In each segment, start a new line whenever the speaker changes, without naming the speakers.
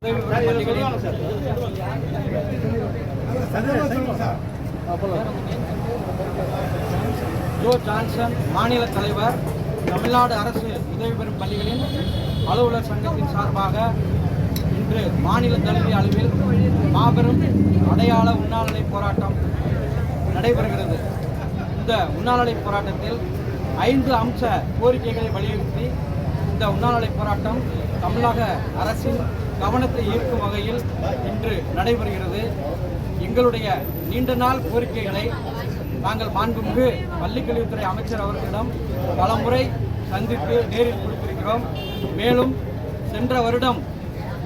Joe Johnson மாநில தலைவர், தமிழ்நாடு அரசு உதவி பெறும் பள்ளிகளின் அலுவலர் சங்கத்தின் சார்பாக இன்று மாநில தழுவிய அளவில் மாபெரும் அடையாள உண்ணாநிலை போராட்டம் நடைபெறுகிறது. இந்த உண்ணாநிலை போராட்டத்தில் 5 அம்ச கோரிக்கைகளை வலியுறுத்தி இந்த உண்ணாநிலை போராட்டம் தமிழக அரசின் கவனத்தை ஈர்க்கும் வகையில் இன்று நடைபெறுகிறது. எங்களுடைய நீண்ட நாள் கோரிக்கைகளை நாங்கள் மாண்புமிகு பள்ளிக்கல்வித்துறை அமைச்சர் அவர்களிடம் பலமுறை சந்தித்து நேரில் கொடுத்திருக்கிறோம். மேலும் சென்ற வருடம்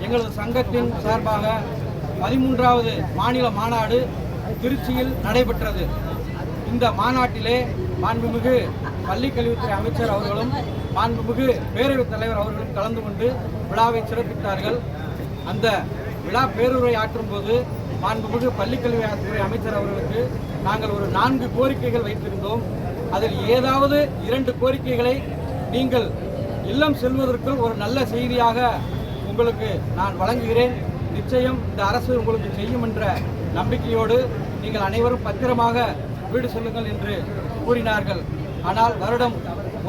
எங்களது சங்கத்தின் சார்பாக 13வது மாநில மாநாடு திருச்சியில் நடைபெற்றது. இந்த மாநாட்டிலே மாண்புமிகு பள்ளிக்கல்வித்துறை அமைச்சர் அவர்களும் மாண்புமிகு பேரவைத் தலைவர் அவர்களும் கலந்து கொண்டு விழாவை சிறப்பித்தார்கள். அந்த விழா பேருரை ஆற்றும் போது மாண்புமிகு பள்ளிக்கல்வித்துறை அமைச்சர் அவர்களுக்கு நாங்கள் ஒரு 4 கோரிக்கைகள் வைத்திருந்தோம். அதில் ஏதாவது 2 கோரிக்கைகளை நீங்கள் இல்லம் செல்வதற்குள் ஒரு நல்ல செய்தியாக உங்களுக்கு நான் வழங்குகிறேன். நிச்சயம் இந்த அரசு உங்களுக்கு செய்யும் என்ற நம்பிக்கையோடு நீங்கள் அனைவரும் பத்திரமாக வீடு செல்லுங்கள் என்று கூறினார்கள். ஆனால்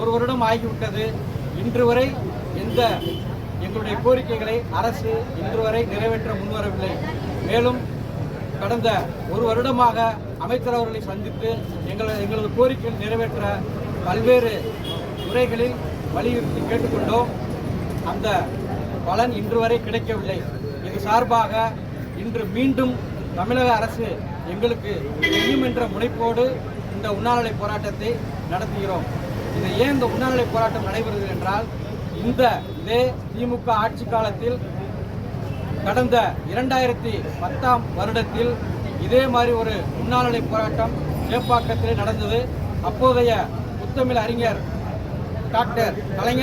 ஒரு வருடம் ஆகிவிட்டது. இன்று வரை எங்களுடைய கோரிக்கைகளை அரசு இன்று வரை நிறைவேற்ற முன்வரவில்லை. மேலும் கடந்த ஒரு வருடமாக அமைச்சர் அவர்களை சந்தித்து எங்களது கோரிக்கைகள் நிறைவேற்ற பல்வேறு துறைகளில் வலியுறுத்தி கேட்டுக்கொண்டோம். அந்த பலன் இன்று வரை கிடைக்கவில்லை. இது சார்பாக இன்று மீண்டும் தமிழக அரசு எங்களுக்கு செய்யும் என்ற முனைப்போடு இந்த உண்ணாநிலை போராட்டத்தை நடத்துகிறோம். இது ஏன் இந்த உண்ணாநிலை போராட்டம் நடைபெறுகிறது என்றால், இதே திமுக ஆட்சி காலத்தில் கடந்த 2010ஆம் வருடத்தில் இதே மாதிரி ஒரு உண்ணாநிலை போராட்டம் சேப்பாக்கத்திலே நடந்தது. அப்போதைய முத்தமிழ் அறிஞர் டாக்டர் கலைஞர்